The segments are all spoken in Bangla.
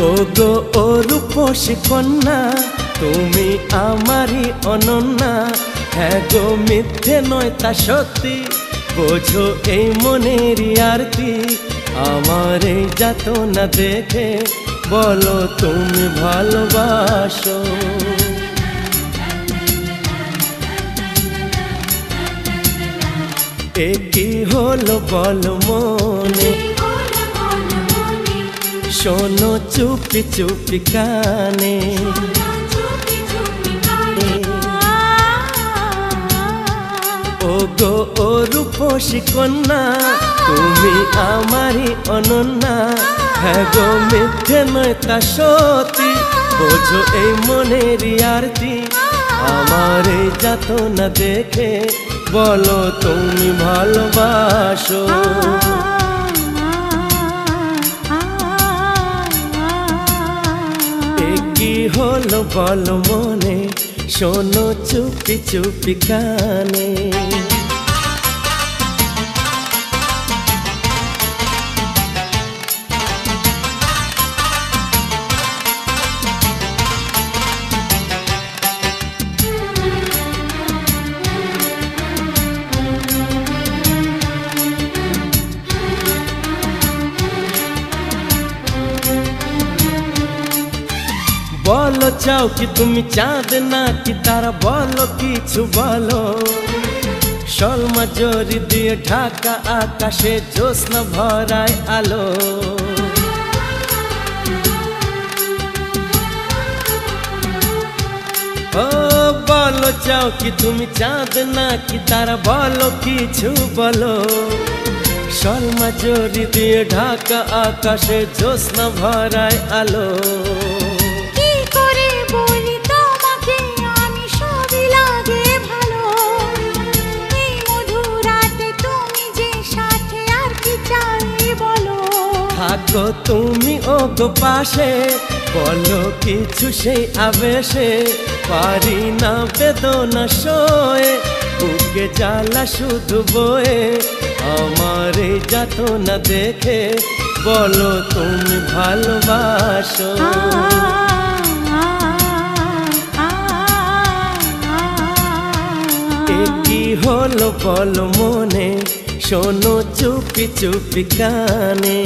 ওগো ও রূপসী কন্যা, তুমি আমারই অনন্যা। হ্যাঁ গো মিথ্যে নয় তা সত্যি, বোঝো এই মনেরই আরতি। আমার এই যাতনা দেখে বলো তুমি ভালোবাসো। এ কি হলো বলো মনে, শোনো চুপি চুপি কানে। ওগো ও রূপসী কন্যা, তুমি আমারই অনন্যা। হ্যাঁ গো মিথ্যে নয় তা সত্যি, বোঝো এই মনেরই আরতি। আমার এই যাতনা দেখে বলো তুমি ভালোবাসো। কি হলো বলো মনে, শোনো চুপি চুপি কানে। বলো চাও কি তুমি চাঁদ নাকি তারা, বলো কিছু বলো। শর্মা জরি দিয়ে ঢাকা আকাশে জ্যোৎস্না ভরায় আলো। ও বলো চাও কি তুমি চাঁদ নাকি তারা, বলো কিছু বলো। শর্মা জরি দিয়ে ঢাকা আকাশে জ্যোৎস্না ভরায় আলো। থাকো তুমি ওগো পাশে, বলো কিছু সেই আবেশে। পারি না বেদনা সয়ে, বুকে জ্বালা শুধু বয়ে। আমার এই যাতনা দেখে বলো তুমি ভালোবাসো। এ কি হলো বলো মনে, শোনো চুপি চুপি কানে।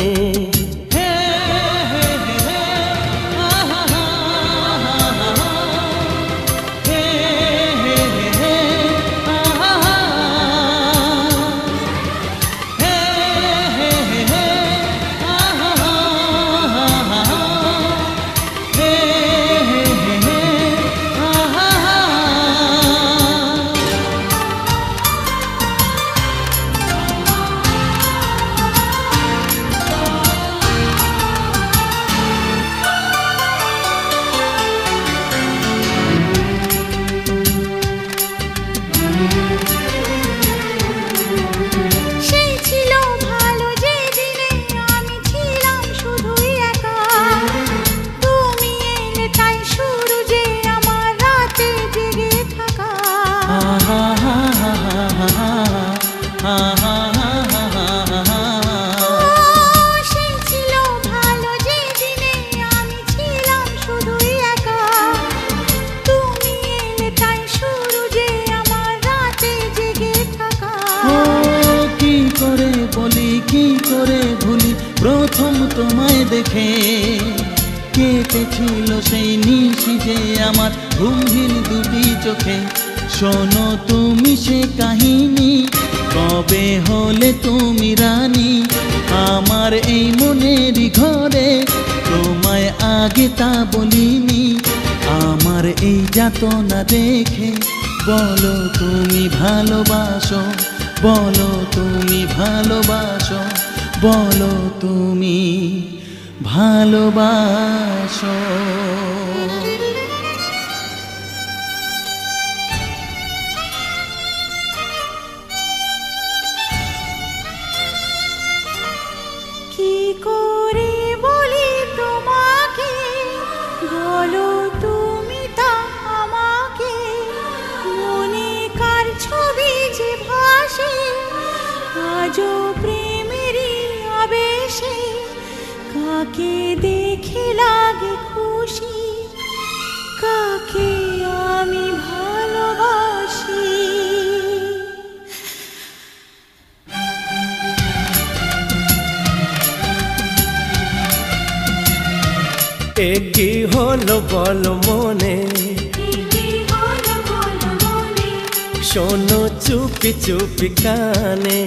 কি করে ভুলি প্রথম তোমায় দেখে, কেটেছিল সেই নিশি যে আমার ঘুমহীন দুটি চোখে। শোনো তুমি সে কাহিনী, কবে হলে তুমি রানী আমার এই মনেরই ঘরে। তোমায় আগে তা বলিনি, আমার এই যাতনা দেখে বলো তুমি ভালোবাসো। বলো তুমি ভালোবাসো, বলো তুমি ভালোবাসো। কি করে বলি তোমাকে, বলো তুমি তা আমাকে। মনে কার ছবি যে ভাসে, আজও প্রেমেরই আবেশে। কাকে দেখে লাগে এ কি হলো বলো মনে, শোনো চুপি চুপি কানে,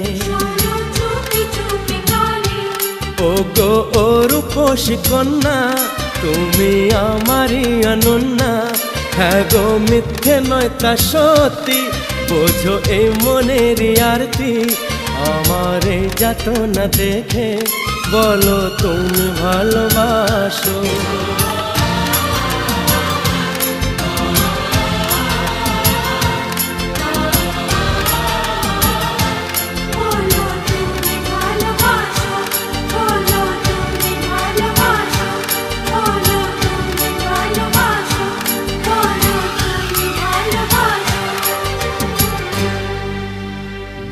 ও গো ও রূপসী কন্যা তুমি আমারই অনন্যা। হ্যাঁ গো মিথ্যে নয় তা সত্যি, বোঝো এই মনের আরতি। আমার এই যাতনা দেখে বলো তুমি ভালোবাসো।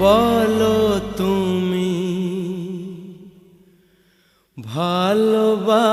বলো তুমি ভালোবাসো।